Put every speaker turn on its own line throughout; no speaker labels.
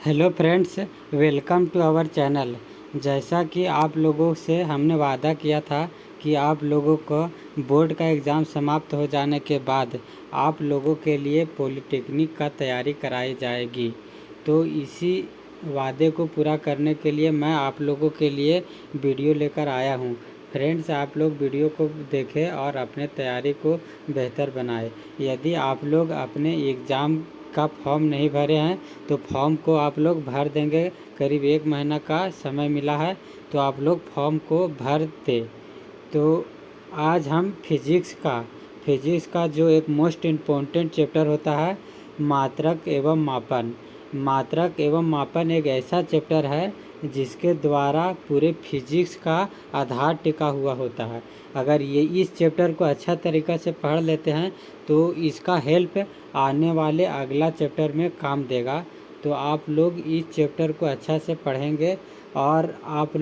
Hello friends, welcome to our channel. जैसा कि आप लोगों से हमने वादा किया था कि आप लोगों को बोर्ड का एग्ज़ाम समाप्त हो जाने के बाद आप लोगों के लिए पॉलिटेक्निक का तैयारी कराई जाएगी। तो इसी वादे को पूरा करने के लिए मैं आप लोगों के लिए वीडियो लेकर आया हूँ। फ्रेंड्स, आप लोग वीडियो को देखें और अपने तैयारी को बेहतर बनाएं। यदि आप लोग अपने एग्ज़ाम का फॉर्म नहीं भरे हैं तो फॉर्म को आप लोग भर देंगे। करीब 1 महीना का समय मिला है, तो आप लोग फॉर्म को भर दें। तो आज हम फिजिक्स का जो एक मोस्ट इम्पोर्टेंट चैप्टर होता है, मात्रक एवं मापन। मात्रक एवं मापन एक ऐसा चैप्टर है जिसके द्वारा पूरे फिजिक्स का आधार टिका हुआ होता है। अगर ये इस चैप्टर को अच्छा तरीक़ा से पढ़ लेते हैं तो इसका हेल्प आने वाले अगला चैप्टर में काम देगा। तो आप लोग इस चैप्टर को अच्छा से पढ़ेंगे और आप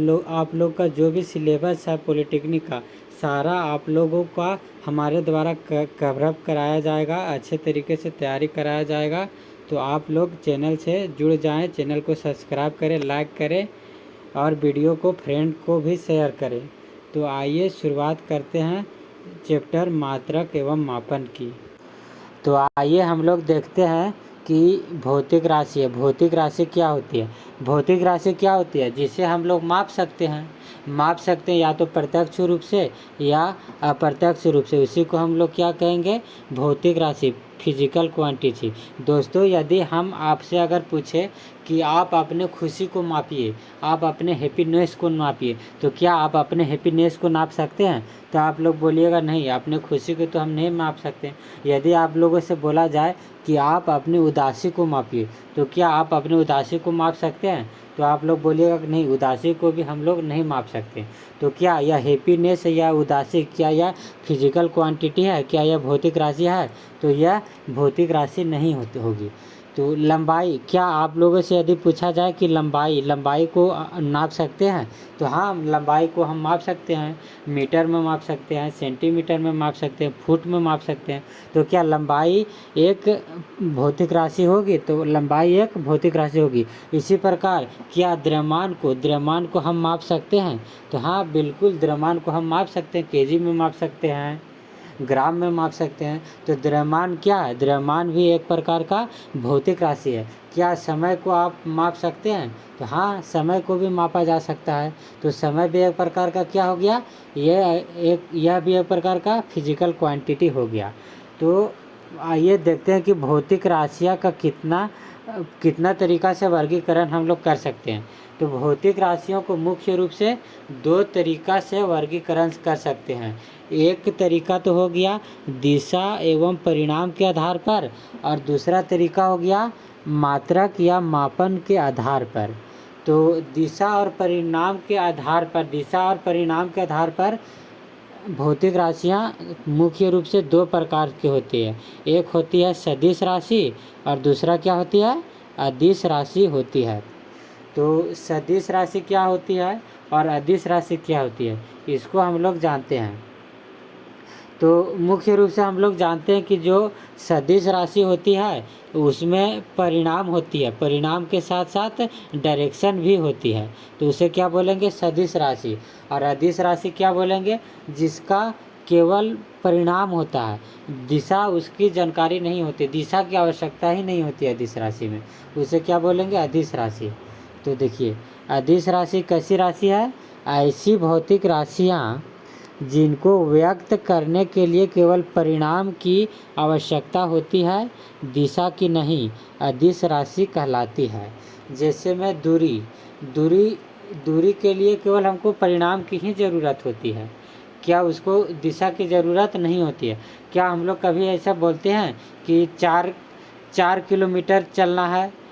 लोग का जो भी सिलेबस है पॉलिटेक्निक का, सारा आप लोगों का हमारे द्वारा कवरअप कराया जाएगा, अच्छे तरीके से तैयारी कराया जाएगा। तो आप लोग चैनल से जुड़ जाएं, चैनल को सब्सक्राइब करें, लाइक करें और वीडियो को फ्रेंड को भी शेयर करें। तो आइए शुरुआत करते हैं चैप्टर मात्रक एवं मापन की। तो आइए हम लोग देखते हैं कि भौतिक राशि है। भौतिक राशि क्या होती है? भौतिक राशि क्या होती है जिसे हम लोग माप सकते हैं या तो प्रत्यक्ष रूप से या अप्रत्यक्ष रूप से। उसी को हम लोग क्या कहेंगे? भौतिक राशि, फिजिकल क्वांटिटी। दोस्तों, यदि हम आपसे अगर पूछे कि आप अपने खुशी को मापिए, आप अपने हैप्पीनेस को मापिए, तो क्या आप अपने हैप्पीनेस को नाप सकते हैं? तो आप लोग बोलिएगा नहीं, अपने खुशी को तो हम नहीं माप सकते। यदि आप लोगों से बोला जाए कि आप अपनी उदासी को मापिए, तो क्या आप अपनी उदासी को माप सकते हैं? तो आप लोग बोलिएगा कि नहीं, उदासी को भी हम लोग नहीं माप सकते। तो क्या यह हैप्पीनेस या उदासी, क्या यह फिजिकल क्वांटिटी है? क्या यह भौतिक राशि है? तो यह भौतिक राशि नहीं होगी। तो लंबाई, क्या आप लोगों से यदि पूछा जाए कि लंबाई को नाप सकते हैं? तो हाँ, लंबाई को हम माप सकते हैं। मीटर में माप सकते हैं, सेंटीमीटर में माप सकते हैं, फुट में माप सकते हैं। तो क्या लंबाई एक भौतिक राशि होगी? तो लंबाई एक भौतिक राशि होगी। इसी प्रकार क्या द्रव्यमान को हम माप सकते हैं? तो हाँ, बिल्कुल, द्रव्यमान को हम माप सकते हैं। केजी में माप सकते हैं, ग्राम में माप सकते हैं। तो द्रव्यमान क्या है? द्रव्यमान भी एक प्रकार का भौतिक राशि है। क्या समय को आप माप सकते हैं? तो हाँ, समय को भी मापा जा सकता है। तो समय भी एक प्रकार का क्या हो गया? यह भी एक प्रकार का फिजिकल क्वांटिटी हो गया। तो आइए देखते हैं कि भौतिक राशियाँ का कितना तरीक़ा से वर्गीकरण हम लोग कर सकते हैं। तो भौतिक राशियों को मुख्य रूप से 2 तरीक़ा से वर्गीकरण कर सकते हैं। एक तरीका तो हो गया दिशा एवं परिणाम के आधार पर, और दूसरा तरीका हो गया मात्रक या मापन के आधार पर। तो दिशा और परिणाम के आधार पर भौतिक राशियाँ मुख्य रूप से 2 प्रकार की होती है। एक होती है सदिश राशि और दूसरा क्या होती है? अदिश राशि होती है। तो सदिश राशि क्या होती है और अदिश राशि क्या होती है, इसको हम लोग जानते हैं। तो मुख्य रूप से हम लोग जानते हैं कि जो सदिश राशि होती है उसमें परिणाम होती है, परिणाम के साथ साथ डायरेक्शन भी होती है। तो उसे क्या बोलेंगे? सदिश राशि। और अदिश राशि क्या बोलेंगे? जिसका केवल परिणाम होता है, दिशा उसकी जानकारी नहीं होती, दिशा की आवश्यकता ही नहीं होती है अदिश राशि में। उसे क्या बोलेंगे? अदिश राशि। तो देखिए, अदिश राशि कैसी राशि है? ऐसी भौतिक राशियाँ जिनको व्यक्त करने के लिए केवल परिणाम की आवश्यकता होती है, दिशा की नहीं, अदिश राशि कहलाती है। जैसे में दूरी के लिए केवल हमको परिणाम की ही ज़रूरत होती है, क्या उसको दिशा की ज़रूरत नहीं होती है? क्या हम लोग कभी ऐसा बोलते हैं कि 4 किलोमीटर चलना है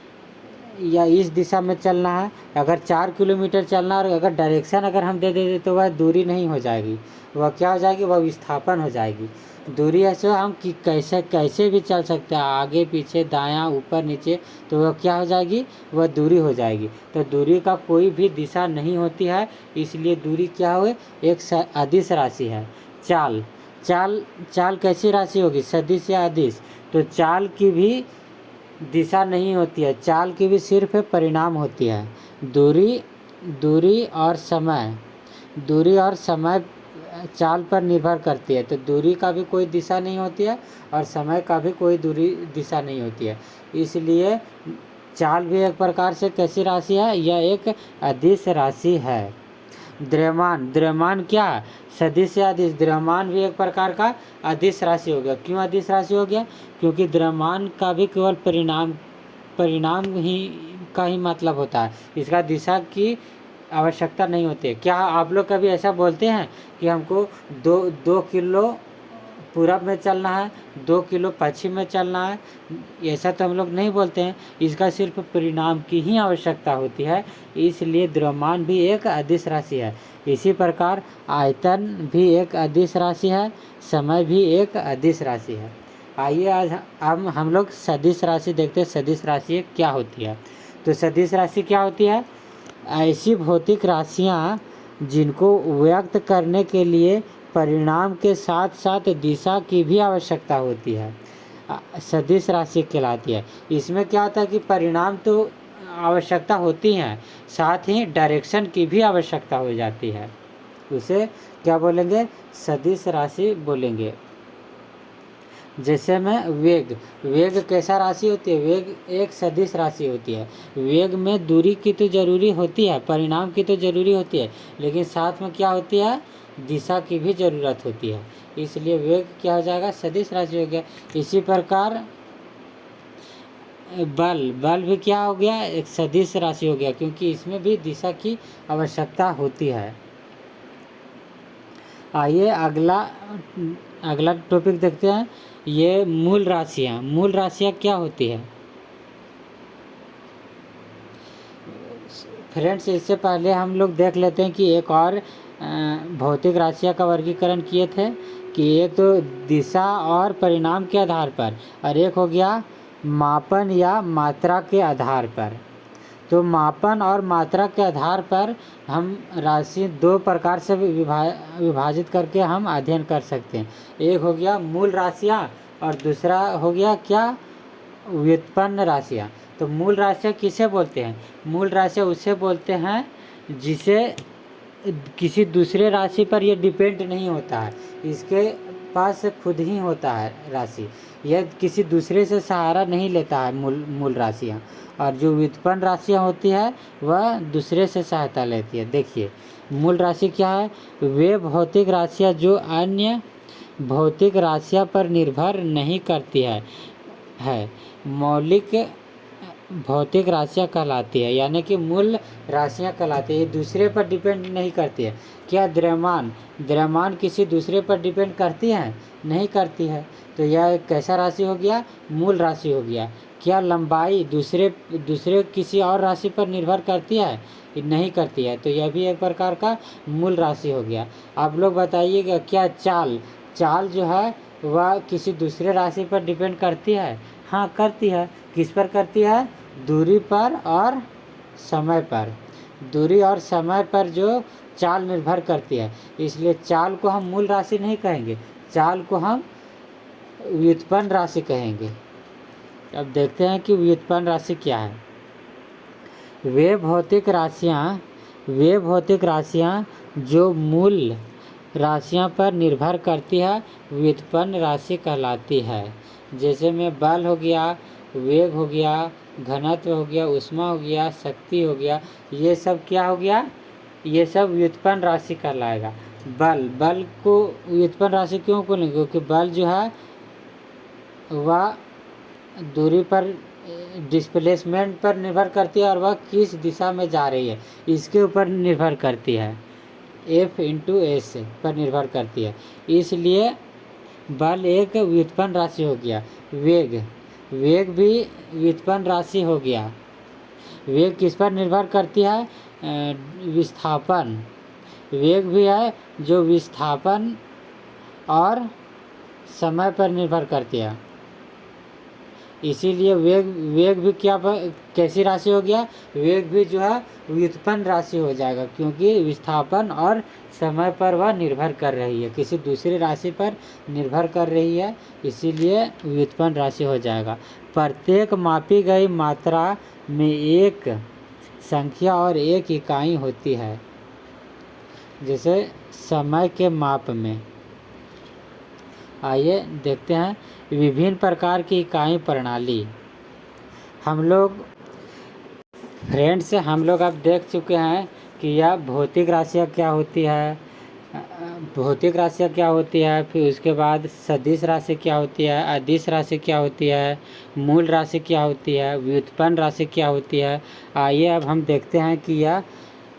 या इस दिशा में चलना है? अगर 4 किलोमीटर चलना और अगर डायरेक्शन अगर हम दे देते तो वह दूरी नहीं हो जाएगी, वह क्या हो जाएगी? वह विस्थापन हो जाएगी। दूरी ऐसे हम कि कैसे भी चल सकते हैं, आगे पीछे दायां ऊपर नीचे, तो वह क्या हो जाएगी? वह दूरी हो जाएगी। तो दूरी का कोई भी दिशा नहीं होती है, इसलिए दूरी क्या हुए? एक अदिश राशि है। चाल कैसी राशि होगी? सदिश या अदिश? तो चाल की भी दिशा नहीं होती है, चाल की भी सिर्फ परिणाम होती है। दूरी दूरी और समय दूरी और समय चाल पर निर्भर करती है। तो दूरी का भी कोई दिशा नहीं होती है और समय का भी कोई दिशा नहीं होती है। इसलिए चाल भी एक प्रकार से कैसी राशि है, यह एक अदिश राशि है। द्रव्यमान क्या है, सदिश या अदिश। द्रव्यमान भी एक प्रकार का अदिश राशि हो गया। क्यों अदिश राशि हो गया, क्योंकि द्रव्यमान का भी केवल परिणाम ही का ही मतलब होता है, इसका दिशा की आवश्यकता नहीं होती है। क्या आप लोग कभी ऐसा बोलते हैं कि हमको 2 किलो पूरब में चलना है, 2 किलो पश्चिम में चलना है? ऐसा तो हम लोग नहीं बोलते हैं। इसका सिर्फ परिणाम की ही आवश्यकता होती है, इसलिए द्रव्यमान भी एक अदिश राशि है। इसी प्रकार आयतन भी एक अदिश राशि है, समय भी एक अदिश राशि है। आइए आज हम लोग सदिश राशि देखते हैं। सदिश राशि क्या होती है? तो सदिश राशि क्या होती है? ऐसी भौतिक राशियाँ जिनको व्यक्त करने के लिए परिणाम के साथ साथ दिशा की भी आवश्यकता होती है, सदिश राशि कहलाती है। इसमें क्या होता है कि परिणाम तो आवश्यकता होती हैं, साथ ही डायरेक्शन की भी आवश्यकता हो जाती है। उसे क्या बोलेंगे? सदिश राशि बोलेंगे। जैसे में वेग कैसा राशि होती है? वेग एक सदिश राशि होती है। वेग में दूरी की तो जरूरी होती है, परिणाम की तो जरूरी होती है, लेकिन साथ में क्या होती है? दिशा की भी जरूरत होती है। इसलिए वेग क्या हो जाएगा? सदिश राशि हो गया। इसी प्रकार बल भी क्या हो गया? एक सदिश राशि हो गया, क्योंकि इसमें भी दिशा की आवश्यकता होती है। आइए अगला टॉपिक देखते हैं। ये मूल राशियाँ क्या होती है? फ्रेंड्स, इससे पहले हम लोग देख लेते हैं कि एक और भौतिक राशियाँ का वर्गीकरण किए थे कि एक तो दिशा और परिणाम के आधार पर, और एक हो गया मापन या मात्रा के आधार पर। तो मापन और मात्रा के आधार पर हम राशि दो प्रकार से विभाजित करके हम अध्ययन कर सकते हैं। एक हो गया मूल राशियाँ और दूसरा हो गया क्या? व्युत्पन्न राशियाँ। तो मूल राशियाँ किसे बोलते हैं? मूल राशियाँ उसे बोलते हैं जिसे किसी दूसरे राशि पर यह डिपेंड नहीं होता है, इसके पास खुद ही होता है राशि, यह किसी दूसरे से सहारा नहीं लेता है मूल राशियाँ। और जो व्युत्पन्न राशियाँ होती है वह दूसरे से सहायता लेती है। देखिए मूल राशि क्या है? वे भौतिक राशियाँ जो अन्य भौतिक राशियाँ पर निर्भर नहीं करती है मौलिक भौतिक राशियाँ कहलाती है, यानी कि मूल राशियाँ कहलाती है। ये दूसरे पर डिपेंड नहीं करती है। क्या द्रव्यमान किसी दूसरे पर डिपेंड करती है? नहीं करती है। तो यह एक कैसा राशि हो गया? मूल राशि हो गया। क्या लंबाई दूसरे किसी और राशि पर निर्भर करती है? नहीं करती है। तो यह भी एक प्रकार का मूल राशि हो गया। आप लोग बताइएगा, क्या चाल जो है वह किसी दूसरे राशि पर डिपेंड करती है? हाँ करती है। किस पर करती है? दूरी पर और समय पर। दूरी और समय पर जो चाल निर्भर करती है, इसलिए चाल को हम मूल राशि नहीं कहेंगे, चाल को हम व्युत्पन्न राशि कहेंगे। अब देखते हैं कि व्युत्पन्न राशि क्या है। वे भौतिक राशियाँ जो मूल राशियाँ पर निर्भर करती है व्युत्पन्न राशि कहलाती है। जैसे में बल हो गया, वेग हो गया, घनत्व हो गया, ऊष्मा हो गया, शक्ति हो गया, ये सब क्या हो गया? ये सब व्युत्पन्न राशि कहलाएगा। बल को व्युत्पन्न राशि क्यों बोलेंगे? क्योंकि बल जो है वह दूरी पर डिस्प्लेसमेंट पर निर्भर करती है और वह किस दिशा में जा रही है इसके ऊपर निर्भर करती है, F/s पर निर्भर करती है। इसलिए बल एक व्युत्पन्न राशि हो गया। वेग भी व्युत्पन्न राशि हो गया। वेग किस पर निर्भर करती है? विस्थापन। वेग भी है जो विस्थापन और समय पर निर्भर करती है। इसीलिए वेग वेग भी क्या कैसी राशि हो गया, वेग भी जो है व्युत्पन्न राशि हो जाएगा, क्योंकि विस्थापन और समय पर वह निर्भर कर रही है, किसी दूसरी राशि पर निर्भर कर रही है, इसीलिए व्युत्पन्न राशि हो जाएगा। प्रत्येक मापी गई मात्रा में एक संख्या और एक इकाई होती है, जैसे समय के माप में। आइए देखते हैं विभिन्न प्रकार की इकाई प्रणाली। हम लोग फ्रेंड्स अब देख चुके हैं कि यह भौतिक राशियाँ क्या होती है, फिर उसके बाद सदिश राशि क्या होती है, अदिश राशि क्या होती है, मूल राशि क्या होती है, व्युत्पन्न राशि क्या होती है। आइए अब हम देखते हैं कि यह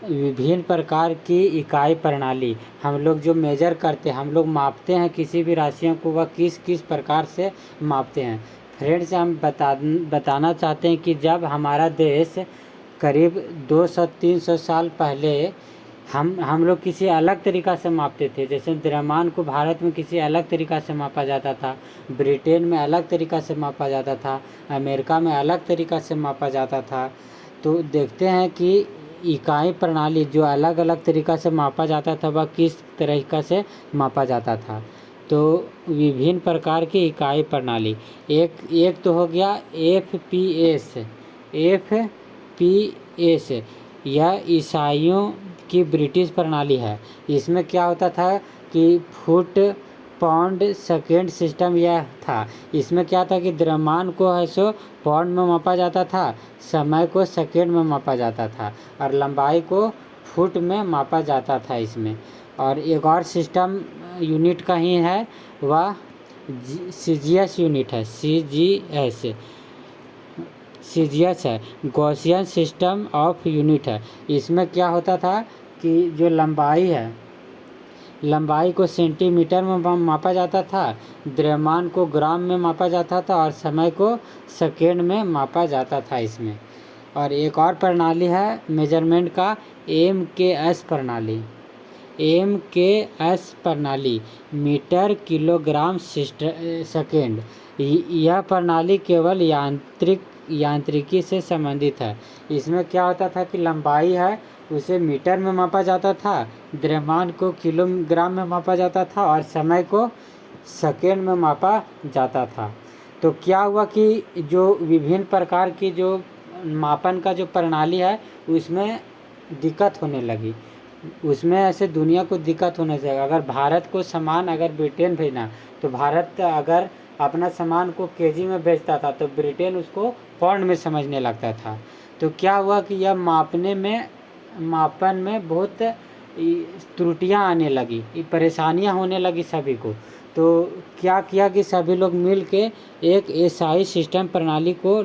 विभिन्न प्रकार की इकाई प्रणाली, हम लोग जो मेजर करते हैं, हम लोग मापते हैं किसी भी राशियों को, वह किस किस प्रकार से मापते हैं। फ्रेंड्स हम बताना चाहते हैं कि जब हमारा देश करीब 200-300 साल पहले हम लोग किसी अलग तरीक़ा से मापते थे। जैसे द्रव्यमान को भारत में किसी अलग तरीक़ा से मापा जाता था, ब्रिटेन में अलग तरीक़ा से मापा जाता था, अमेरिका में अलग तरीक़ा से मापा जाता था। तो देखते हैं कि इकाई प्रणाली जो अलग अलग तरीक़ा से मापा जाता था वह किस तरीक़ा से मापा जाता था। तो विभिन्न प्रकार की इकाई प्रणाली, एक तो हो गया FPS। यह ईसाइयों की ब्रिटिश प्रणाली है। इसमें क्या होता था कि फुट पाउंड सेकेंड सिस्टम यह था। इसमें क्या था कि द्रव्यमान को है सो पाउंड में मापा जाता था, समय को सेकेंड में मापा जाता था और लंबाई को फुट में मापा जाता था इसमें। और एक और सिस्टम यूनिट का ही है, वह सीजीएस यूनिट है, सीजीएस है, गॉसियन सिस्टम ऑफ यूनिट है। इसमें क्या होता था कि जो लंबाई को सेंटीमीटर में मापा जाता था, द्रव्यमान को ग्राम में मापा जाता था और समय को सेकेंड में मापा जाता था इसमें। और एक और प्रणाली है मेजरमेंट का, MKS प्रणाली, मीटर किलोग्राम सेकेंड। यह प्रणाली केवल यांत्रिकी से संबंधित है। इसमें क्या होता था कि लंबाई है उसे मीटर में मापा जाता था, द्रव्यमान को किलोग्राम में मापा जाता था और समय को सेकेंड में मापा जाता था। तो क्या हुआ कि जो विभिन्न प्रकार की जो मापन का जो प्रणाली है उसमें दिक्कत होने लगी, उसमें ऐसे दुनिया को दिक्कत होने से, अगर भारत को सामान अगर ब्रिटेन भेजना, तो भारत अगर अपना सामान को केजी में बेचता था तो ब्रिटेन उसको पाउंड में समझने लगता था। तो क्या हुआ कि यह मापन में बहुत त्रुटियां आने लगी, परेशानियां होने लगी सभी को। तो क्या किया कि सभी लोग मिल के एक एसआई सिस्टम प्रणाली को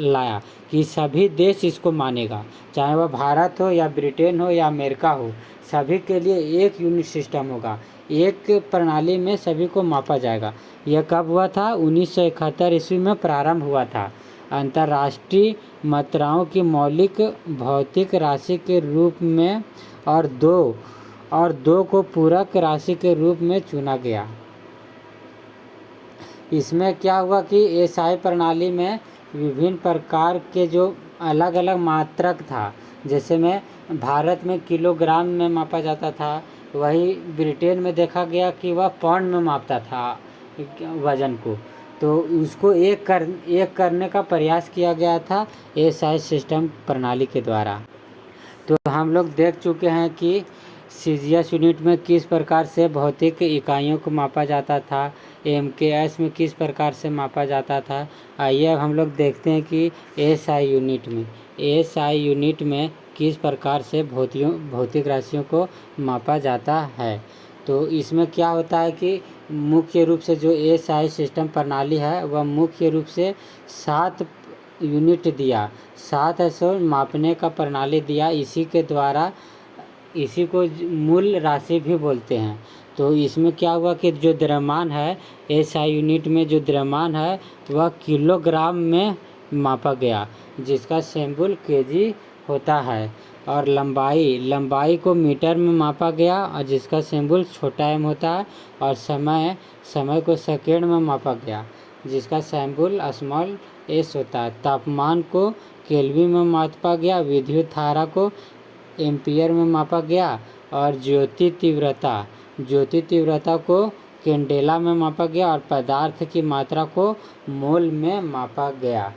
लाया कि सभी देश इसको मानेगा, चाहे वह भारत हो या ब्रिटेन हो या अमेरिका हो, सभी के लिए एक यूनिट सिस्टम होगा, एक प्रणाली में सभी को मापा जाएगा। यह कब हुआ था? 1971 ईस्वी में प्रारंभ हुआ था। अंतर्राष्ट्रीय मात्राओं की मौलिक भौतिक राशि के रूप में और दो को पूरक राशि के रूप में चुना गया। इसमें क्या हुआ कि एसआई प्रणाली में विभिन्न प्रकार के जो अलग अलग मात्रक था, जैसे में भारत में किलोग्राम में मापा जाता था, वही ब्रिटेन में देखा गया कि वह पाउंड में मापता था वजन को। तो उसको एक करने का प्रयास किया गया था एसआई सिस्टम प्रणाली के द्वारा। तो हम लोग देख चुके हैं कि सीजीएस यूनिट में किस प्रकार से भौतिक इकाइयों को मापा जाता था, एमकेएस में किस प्रकार से मापा जाता था। आइए अब हम लोग देखते हैं कि एसआई यूनिट में किस प्रकार से भौतिक राशियों को मापा जाता है। तो इसमें क्या होता है कि मुख्य रूप से जो एसआई सिस्टम प्रणाली है वह मुख्य रूप से 7 यूनिट दिया, 7 ऐसे मापने का प्रणाली दिया। इसी को मूल राशि भी बोलते हैं। तो इसमें क्या हुआ कि जो द्रव्यमान है, एसआई यूनिट में जो द्रव्यमान है वह किलोग्राम में मापा गया, जिसका सिंबल केजी होता है। और लंबाई को मीटर में मापा गया और जिसका सिंबल छोटा m होता है। और समय को सेकेंड में मापा गया, जिसका सिंबल स्मॉल एस होता है। तापमान को केल्विन में मापा गया, विद्युत धारा को एम्पियर में मापा गया और ज्योति तीव्रता को कैंडेला में मापा गया और पदार्थ की मात्रा को मोल में मापा गया।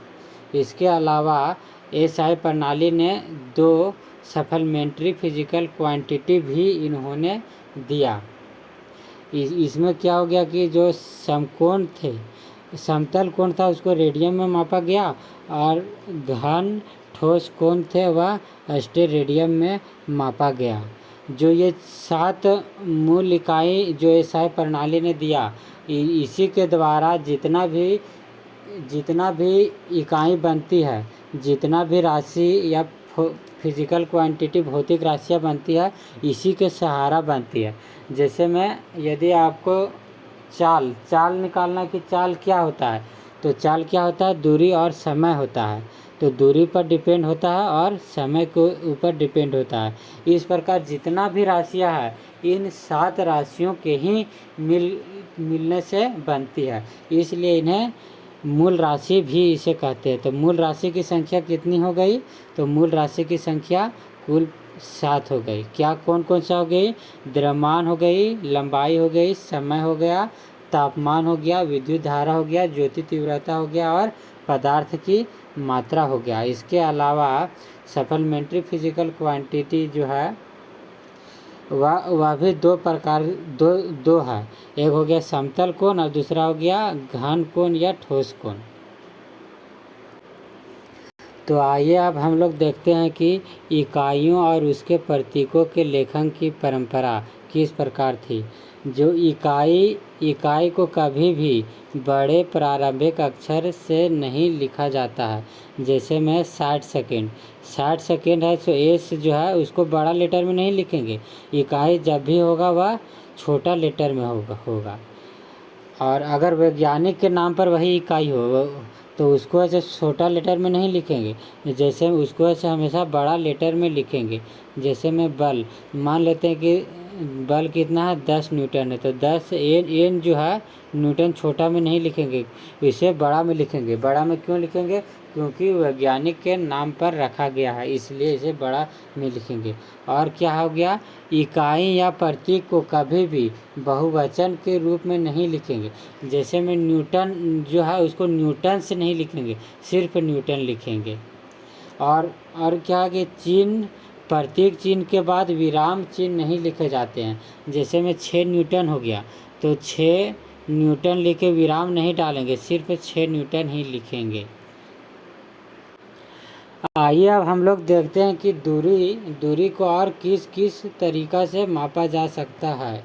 इसके अलावा एसआई प्रणाली ने 2 सप्लीमेंट्री फिजिकल क्वांटिटी भी इन्होंने दिया। इसमें क्या हो गया कि जो समकोण थे, समतल कोण था उसको रेडियन में मापा गया और घन ठोस कोण थे वह स्टेरेडियन में मापा गया। जो ये 7 मूल इकाई जो एसआई प्रणाली ने दिया, इसी के द्वारा जितना भी इकाई बनती है, जितना भी राशि या फिजिकल क्वांटिटी भौतिक राशियाँ बनती है, इसी के सहारा बनती है। जैसे मैं यदि आपको चाल निकालना कि चाल क्या होता है, तो चाल क्या होता है, दूरी और समय होता है। तो दूरी पर डिपेंड होता है और समय के ऊपर डिपेंड होता है। इस प्रकार जितना भी राशियाँ है, इन 7 राशियों के ही मिलने से बनती है, इसलिए इन्हें मूल राशि भी इसे कहते हैं। तो मूल राशि की संख्या कितनी हो गई, तो मूल राशि की संख्या कुल 7 हो गई। क्या कौन कौन सा हो गई, द्रव्यमान हो गई, लंबाई हो गई, समय हो गया, तापमान हो गया, विद्युत धारा हो गया, ज्योति तीव्रता हो गया और पदार्थ की मात्रा हो गया। इसके अलावा सप्लीमेंट्री फिजिकल क्वांटिटी जो है वह भी 2 प्रकार दो है। एक हो गया समतल कोण और दूसरा हो गया घन कोण या ठोस कोण। तो आइए अब हम लोग देखते हैं कि इकाइयों और उसके प्रतीकों के लेखन की परंपरा किस प्रकार थी। जो इकाई को कभी भी बड़े प्रारंभिक अक्षर से नहीं लिखा जाता है। जैसे में 60 सेकेंड है, तो एस जो है उसको बड़ा लेटर में नहीं लिखेंगे। इकाई जब भी होगा वह छोटा लेटर में होगा। और अगर वैज्ञानिक के नाम पर वही इकाई हो तो उसको ऐसे छोटा लेटर में नहीं लिखेंगे, जैसे उसको ऐसे हमेशा बड़ा लेटर में लिखेंगे। जैसे में बल, मान लेते हैं कि बल कितना है, 10 न्यूटन है, तो 10 एन जो है न्यूटन छोटा में नहीं लिखेंगे, इसे बड़ा में लिखेंगे। बड़ा में क्यों लिखेंगे, क्योंकि वैज्ञानिक के नाम पर रखा गया है, इसलिए इसे बड़ा में लिखेंगे। और क्या हो गया, इकाई या प्रतीक को कभी भी बहुवचन के रूप में नहीं लिखेंगे। जैसे में न्यूटन जो है उसको न्यूटन से नहीं लिखेंगे, सिर्फ न्यूटन लिखेंगे। और क्या कि चिन्ह, प्रतीक चिन्ह के बाद विराम चिन्ह नहीं लिखे जाते हैं। जैसे में 6 न्यूटन हो गया, तो 6 न्यूटन लिखे विराम नहीं डालेंगे, सिर्फ 6 न्यूटन ही लिखेंगे। आइए अब हम लोग देखते हैं कि दूरी को और किस किस तरीक़ा से मापा जा सकता है।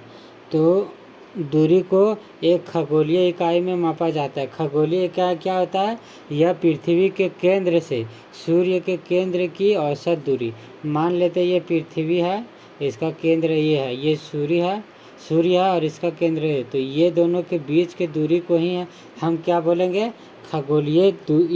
तो दूरी को एक खगोलीय इकाई में मापा जाता है। खगोलीय इकाई क्या होता है, यह पृथ्वी के केंद्र से सूर्य के केंद्र की औसत दूरी। मान लेते हैं ये पृथ्वी है, इसका केंद्र ये है, ये सूर्य है और इसका केंद्र है, तो ये दोनों के बीच के दूरी को ही हम क्या बोलेंगे, खगोलीय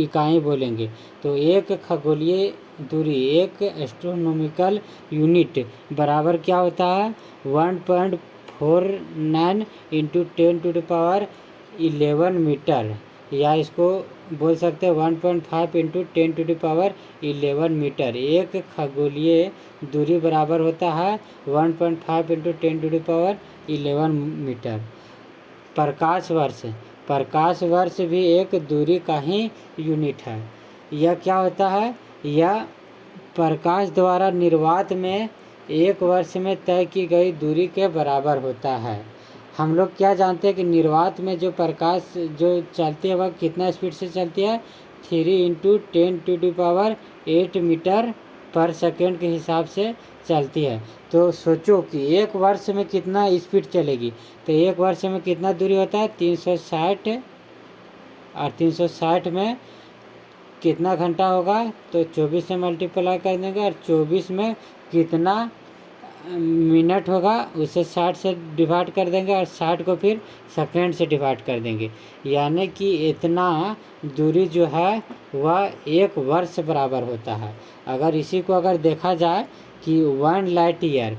इकाई बोलेंगे। तो एक खगोलीय दूरी, एक एस्ट्रोनॉमिकल यूनिट बराबर क्या होता है, 1.49 × 10⁻11 मीटर, या इसको बोल सकते हैं 1.5 × 10⁻11 मीटर। एक खगोलीय दूरी बराबर होता है 1.5 × 10⁻11 मीटर। प्रकाश वर्ष भी एक दूरी का ही यूनिट है। यह क्या होता है, यह प्रकाश द्वारा निर्वात में एक वर्ष में तय की गई दूरी के बराबर होता है। हम लोग क्या जानते हैं कि निर्वात में जो प्रकाश जो चलती है वह कितना स्पीड से चलती है, 3 × 10⁸ मीटर पर सेकेंड के हिसाब से चलती है। तो सोचो कि एक वर्ष में कितना स्पीड चलेगी, तो एक वर्ष में कितना दूरी होता है, 360, और 360 में कितना घंटा होगा, तो 24 से मल्टीप्लाई कर देंगे, और 24 में कितना मिनट होगा उसे 60 से डिवाइड कर देंगे, और 60 को फिर सेकेंड से डिवाइड कर देंगे। यानी कि इतना दूरी जो है वह एक वर्ष बराबर होता है। अगर इसी को अगर देखा जाए कि 1 लाइट ईयर,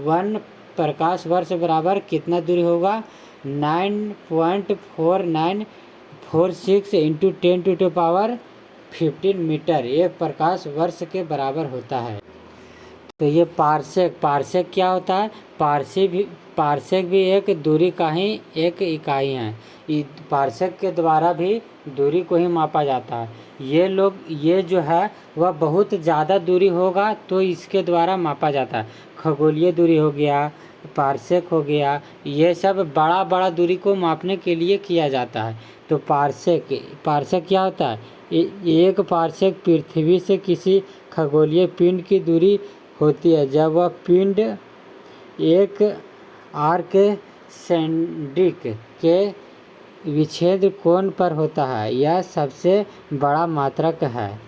1 प्रकाश वर्ष बराबर कितना दूरी होगा, 9.49 46 इंटू 10⁻15 मीटर 1 प्रकाश वर्ष के बराबर होता है। तो ये पारसेक क्या होता है? पारसेक भी एक दूरी का ही एक इकाई है। पारसेक के द्वारा भी दूरी को ही मापा जाता है। ये जो है वह बहुत ज़्यादा दूरी होगा तो इसके द्वारा मापा जाता है। खगोलीय दूरी हो गया, पारसेक हो गया, ये सब बड़ा दूरी को मापने के लिए किया जाता है। तो पारसेक क्या होता है? एक पारसेक पृथ्वी से किसी खगोलीय पिंड की दूरी होती है जब वह पिंड एक आर्क सेंडिक के विच्छेद कोण पर होता है। यह सबसे बड़ा मात्रक है।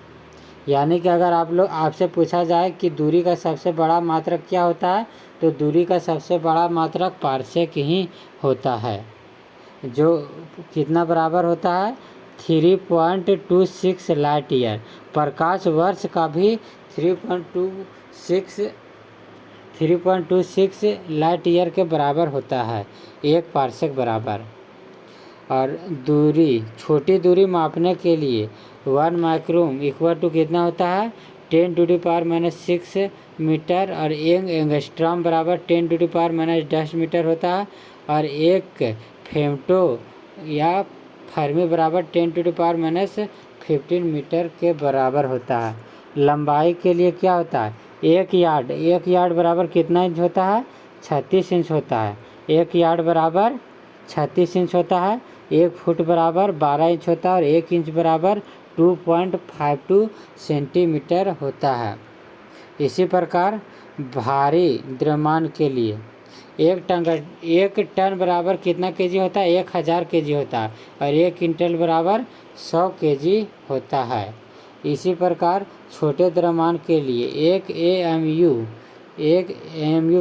यानी कि अगर आपसे पूछा जाए कि दूरी का सबसे बड़ा मात्रक क्या होता है, तो दूरी का सबसे बड़ा मात्रक पारसेक ही होता है, जो कितना बराबर होता है? 3.26 लाइट ईयर। प्रकाश वर्ष का भी 3.26 लाइट ईयर के बराबर होता है, एक पारसेक बराबर। और छोटी दूरी मापने के लिए 1 माइक्रोन इक्वल टू कितना होता है? 10⁻⁻6 मीटर। और 1 एंगस्ट्रॉम बराबर 10⁻⁻10 मीटर होता है। और 1 फेम्टो या फर्मी बराबर 10⁻⁻15 मीटर के बराबर होता है। लंबाई के लिए क्या होता है? 1 यार्ड बराबर कितना इंच होता है? 36 इंच होता है। 1 यार्ड बराबर 36 इंच होता है। 1 फुट बराबर 12 इंच होता है। और 1 इंच बराबर 2.52 सेंटीमीटर होता है। इसी प्रकार भारी द्रव्यमान के लिए 1 टन बराबर कितना केजी होता है? 1000 केजी होता है। और 1 क्विंटल बराबर 100 केजी होता है। इसी प्रकार छोटे द्रव्यमान के लिए 1 AMU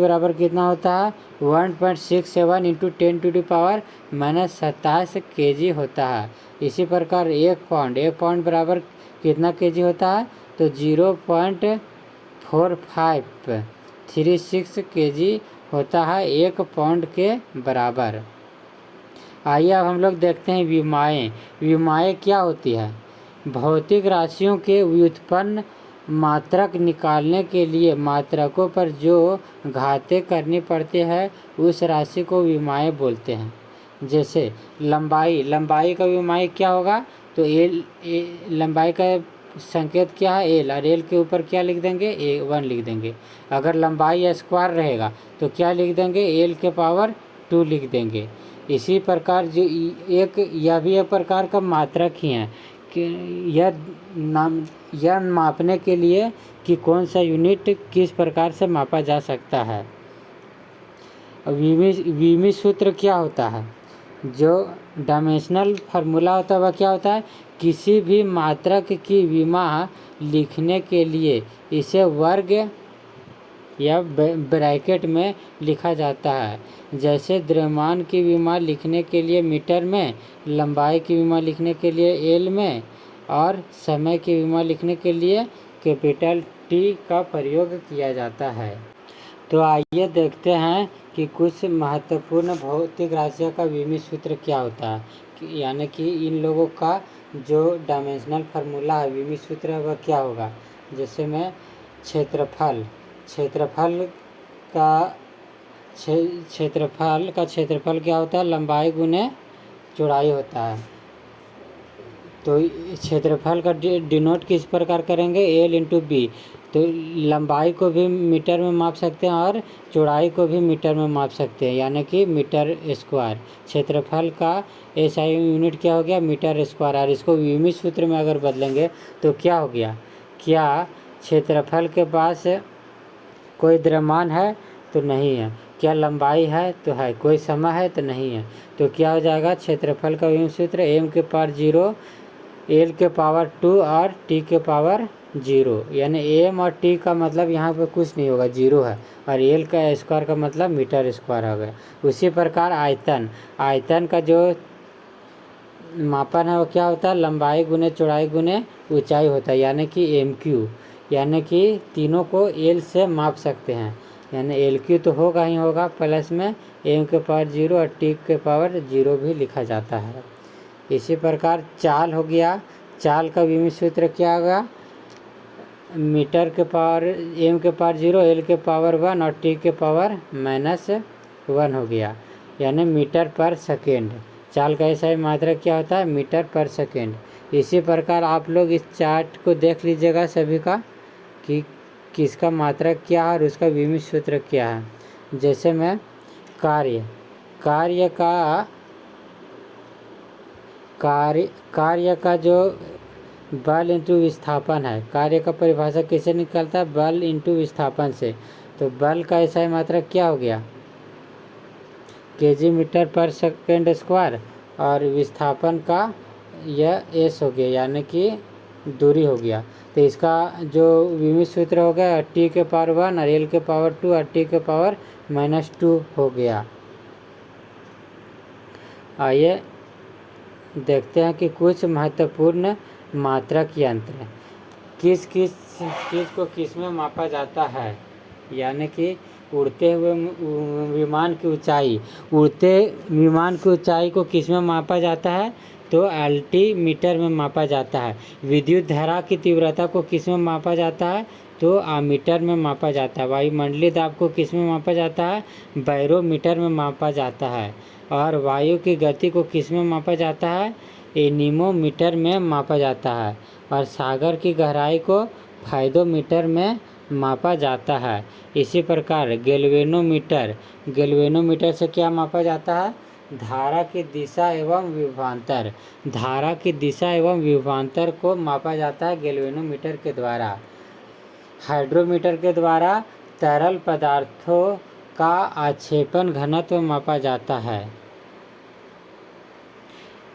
बराबर कितना होता है? 1.67 इंटू 10⁻⁻27 केजी होता है। इसी प्रकार 1 पाउंड बराबर कितना केजी होता है? तो 0.4536 केजी होता है, 1 पाउंड के बराबर। आइए अब हम लोग देखते हैं विमाएँ क्या होती है। भौतिक राशियों के व्युत्पन्न मात्रक निकालने के लिए मात्रकों पर जो घातें करनी पड़ती है उस राशि को विमाएँ बोलते हैं। जैसे लंबाई का विमाएँ क्या होगा? तो लंबाई का संकेत क्या है? एल। और एल के ऊपर क्या लिख देंगे? 1 लिख देंगे। अगर लंबाई स्क्वायर रहेगा तो क्या लिख देंगे? एल के पावर 2 लिख देंगे। इसी प्रकार यह भी एक प्रकार का मात्रक ही है कि यह मापने के लिए कि कौन सा यूनिट किस प्रकार से मापा जा सकता है। विमी सूत्र क्या होता है? जो डायमेंशनल फार्मूला होता है वह क्या होता है? किसी भी मात्रक की विमा लिखने के लिए इसे वर्ग या ब्रैकेट में लिखा जाता है। जैसे द्रव्यमान की विमा लिखने के लिए मीटर में, लंबाई की विमा लिखने के लिए एल में, और समय की विमा लिखने के लिए कैपिटल टी का प्रयोग किया जाता है। तो आइए देखते हैं कि कुछ महत्वपूर्ण भौतिक राशियों का विमी सूत्र क्या होता है, यानी कि इन लोगों का जो डायमेंशनल फार्मूला है, विमी सूत्र है, वह क्या होगा। जैसे में क्षेत्रफल का क्षेत्रफल क्या होता है? लंबाई गुने चौड़ाई होता है। तो क्षेत्रफल का डिनोट किस प्रकार करेंगे? L into B. तो लंबाई को भी मीटर में माप सकते हैं और चौड़ाई को भी मीटर में माप सकते हैं, यानी कि मीटर स्क्वायर। क्षेत्रफल का SI यूनिट क्या हो गया? Metre square. और इसको विमी सूत्र में अगर बदलेंगे तो क्या हो गया? क्या क्षेत्रफल के पास कोई द्रव्यमान है? तो नहीं है। क्या लंबाई है? तो है। कोई समय है? तो नहीं है। तो क्या हो जाएगा? क्षेत्रफल का विमी सूत्र m के पावर 0, l के पावर 2 और t के पावर 0। यानी m और t का मतलब यहाँ पे कुछ नहीं होगा, 0 है। और l का स्क्वायर का मतलब मीटर स्क्वायर हो गया। उसी प्रकार आयतन का जो मापन है वो क्या होता है? लंबाई गुने चौड़ाई गुने ऊंचाई होता है, यानी कि MQ। यानी कि तीनों को L से माप सकते हैं, यानी LQ तो होगा ही होगा, प्लस में m के पावर 0 और t के पावर 0 भी लिखा जाता है। इसी प्रकार चाल हो गया, चाल का विमित सूत्र क्या होगा, मीटर के पावर m के पावर 0, l के पावर 1 और t के पावर -1 हो गया, यानी मीटर पर सेकेंड। चाल का ऐसा मात्रक क्या होता है, मीटर पर सेकेंड। इसी प्रकार आप लोग इस चार्ट को देख लीजिएगा सभी का कि किसका मात्रक क्या है और उसका विमित सूत्र क्या है। जैसे मैं कार्य का जो बल इंटू विस्थापन है, कार्य का परिभाषा कैसे निकलता है, बल इंटू विस्थापन से। तो बल का ऐसा मात्रक क्या हो गया, केजी मीटर पर सेकेंड स्क्वायर, और विस्थापन का यह s हो गया, यानी कि दूरी हो गया। तो इसका जो विमित सूत्र हो गया t के पावर 1 और l के पावर 2 और t के पावर -2 हो गया। आइए देखते हैं कि कुछ महत्वपूर्ण मात्रक यंत्र किस को किस में मापा जाता है, यानी कि उड़ते हुए विमान की ऊंचाई, उड़ते विमान की ऊंचाई को किस में मापा जाता है, तो अल्टीमीटर में मापा जाता है। विद्युत धारा की तीव्रता को किस में मापा जाता है, तो आमीटर में मापा जाता है। वायुमंडलीय दाब को किस में मापा जाता है, बैरोमीटर में मापा जाता है। और वायु की गति को किस में मापा जाता है, एनीमोमीटर में मापा जाता है। और सागर की गहराई को फाइडोमीटर में मापा जाता है। इसी प्रकार गैल्वेनोमीटर से क्या मापा जाता है, धारा की दिशा एवं विभवांतर, धारा की दिशा एवं विभवांतर को मापा जाता है गैल्वेनोमीटर के द्वारा। हाइड्रोमीटर के द्वारा तरल पदार्थों का आक्षेपण घनत्व मापा जाता है।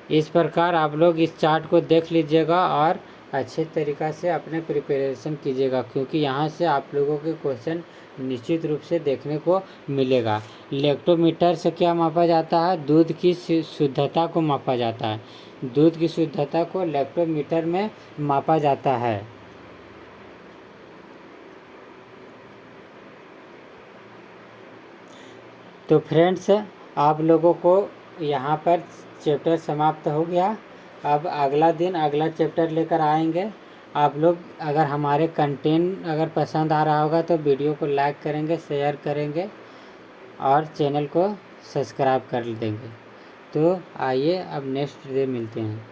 इस प्रकार आप लोग इस चार्ट को देख लीजिएगा और अच्छे तरीक़ा से अपने प्रिपरेशन कीजिएगा, क्योंकि यहाँ से आप लोगों के क्वेश्चन निश्चित रूप से देखने को मिलेगा। लैक्टोमीटर से क्या मापा जाता है, दूध की शुद्धता को मापा जाता है। दूध की शुद्धता को लैक्टोमीटर में मापा जाता है। तो फ्रेंड्स, आप लोगों को यहाँ पर चैप्टर समाप्त हो गया। अब अगला चैप्टर लेकर आएंगे। आप लोग अगर हमारे कंटेंट अगर पसंद आ रहा होगा तो वीडियो को लाइक करेंगे, शेयर करेंगे और चैनल को सब्सक्राइब कर देंगे। तो आइए अब नेक्स्ट डे मिलते हैं।